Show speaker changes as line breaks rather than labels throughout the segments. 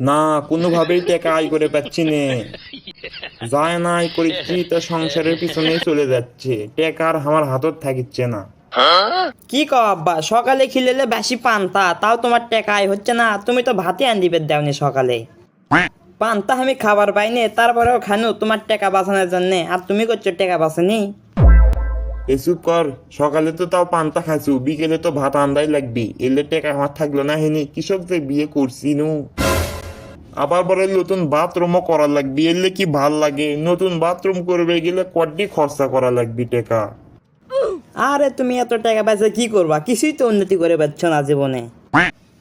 না, কোনোভাবেই টাকা আয় করে পাচ্ছি নে। যায় না আয় করেছি তা সংসারের পিছনেই চলে যাচ্ছে, টাকা আর আমার হাতত থাকিচ্ছে না।
কি কও আব্বা, সকালে খিলেলে বেশি পান্তা, তাও তোমার টাকা আয় হচ্ছে না? তুমি তো ভাতে আন দিবে দেওনি সকালে। পান্তা আমি খাবার পাইনি, তারপরেও খানু তোমার টাকা বাঁচানোর জন্য, আর তুমি করছো টাকা বাঁচানি।
এসব কর, সকালে তো তাও পান্তা খাইছু, বিকেলে তো ভাত আন্দাই লাগবি, এলে টাকা আমার থাকলো না হেনি, কৃষক যে বিয়ে করছি নু। আবার বলে নতুন বাথরুমও করা লাগবে, এলে কি ভাল লাগে? নতুন বাথরুম করবে গেলে কড্ডি খরচা করা লাগবে টাকা।
আরে তুমি এত টাকা পয়সা কি করবা? কিছুই তো উন্নতি করে পাচ্ছ না জীবনে।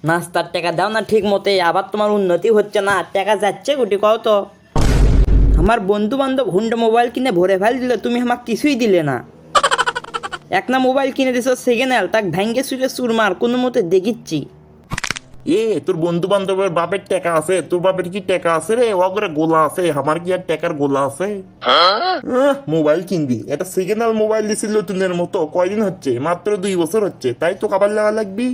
নাস্তার টাকা দাও না ঠিক মতে, আবার তোমার উন্নতি হচ্ছে না, টাকা যাচ্ছে গুটি কও তো। আমার বন্ধু বান্ধব হুন্ডা মোবাইল কিনে ভরে ফেল দিলে, তুমি আমাকে কিছুই দিলে না। এক না মোবাইল কিনে দিছো সেকেন্ড হ্যান্ড, তাক ভেঙ্গে চুরে চুরমার কোনো মতে দেখিচ্ছি।
তোর বন্ধু বান্ধবের বাপের টাকা আছে, তোর বাপের কি টাকা আছে রে? ওগরে গোলা আছে, আমার কি আর টাকার গোলা আছে? মোবাইল কিনবি, এটা সেকেন্ড হ্যান্ড মোবাইল দিছিল নতুনের মতো, কয়দিন হচ্ছে? মাত্র 2 বছর হচ্ছে, তাই তো কাবার লাগা লাগবি।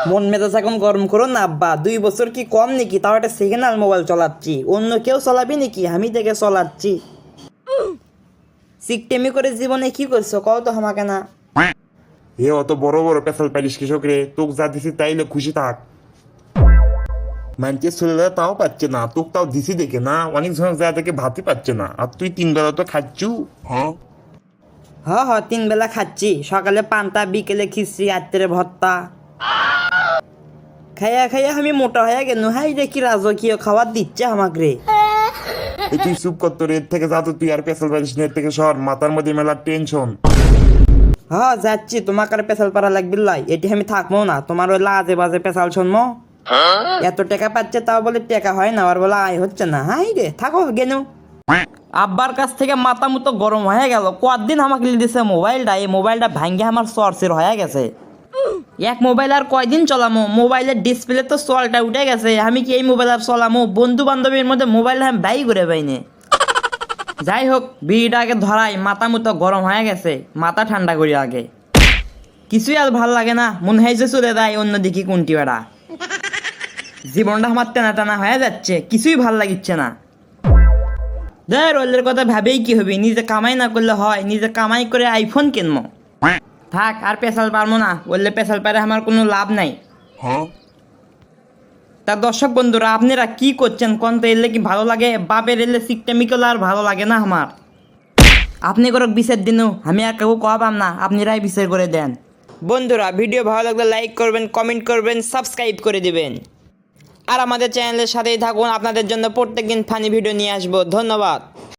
মন মেজাজ এখন গরম করো না আব্বা, 2 বছর কি কম নাকি? তাও একটা সেকেন্ড হ্যান্ড মোবাইল চালাচ্ছি, অন্য কেউ চালাবি নাকি? আমি দেখে চালাচ্ছি। সিকটেমি করে জীবনে কি করছো কও তো আমাকে না।
অত বড় বড় পেশাল পারিস কৃষক রে, তোকে যা দিছি তাইলে খুশি থাক। মানুষের ছেলেরা তাও পাচ্ছে না, তোকে তাও দিছি দেখে না, অনেক জন যা থেকে ভাতই পাচ্ছে না, আর তুই 3 বেলা তো খাচ্ছু। হ্যাঁ,
হ 3 বেলা খাচ্ছি, সকালে পান্তা, বিকেলে খিচড়ি, রাত্রে ভর্তা। খাইয়া খাইয়া আমি মোটা হয়ে গেল। হাই রে কি রাজকীয় খাবার দিচ্ছে আমাকে রে।
তুই চুপ কর, তোর এর থেকে যা তো, তুই আর পেশাল পারিস না, এর থেকে সর, মাথার মধ্যে মেলা টেনশন।
যাচ্ছি, তোমাকে আর পেশাল পাড়া লাগবে লাই, এটি আমি থাকবো না, তোমার ওই লাজে বাজে পেশাল শুনবো। এত টাকা পাচ্ছে তাও বলে টাকা হয় না, আর বলে আয় হচ্ছে না। হাই রে থাকো গেনু। আব্বার কাছ থেকে মাথা মতো গরম হয়ে গেল, কতদিন আমাকে দিছে মোবাইলটা, এই মোবাইলটা ভাঙ্গে আমার চর্চের হয়ে গেছে। এক মোবাইল আর কয়দিন চলামো? মোবাইলের ডিসপ্লে তো চলটা উঠে গেছে, আমি কি এই মোবাইল আর চলামো? বন্ধু বান্ধবের মধ্যে মোবাইল আমি ব্যয় করে পাইনি। যাই হোক, বিড়িটা আগে ধরাই, মাথা মতো গরম হয়ে গেছে, মাথা ঠান্ডা করি আগে। কিছুই আর ভাল লাগে না, মনে হয় যে চলে যায় অন্যদিকে কোনটি বেড়া। জীবনটা আমার টানা টানা হয়ে যাচ্ছে, কিছুই ভাল লাগিচ্ছে না। রোলের কথা ভাবেই কি হবে, নিজে কামাই না করলে হয়? নিজে কামাই করে আইফোন কিনবো। থাক, আর পেশাল পারবো না, বললে পেশাল পারে আমার কোনো লাভ নাই। তা দর্শক বন্ধুরা, আপনারা কি করছেন কোন তো? এলে কি ভালো লাগে? বাপের এলে সিকটেমিকল আর ভালো লাগে না আমার। আপনি করক বিচার দিনু, আমি আর কাউ কবাম না, আপনারাই বিচার করে দেন। বন্ধুরা, ভিডিও ভালো লাগলে লাইক করবেন, কমেন্ট করবেন, সাবস্ক্রাইব করে দিবেন, আর আমাদের চ্যানেলের সাথেই থাকুন। আপনাদের জন্য প্রত্যেকদিন ফানি ভিডিও নিয়ে আসবো। ধন্যবাদ।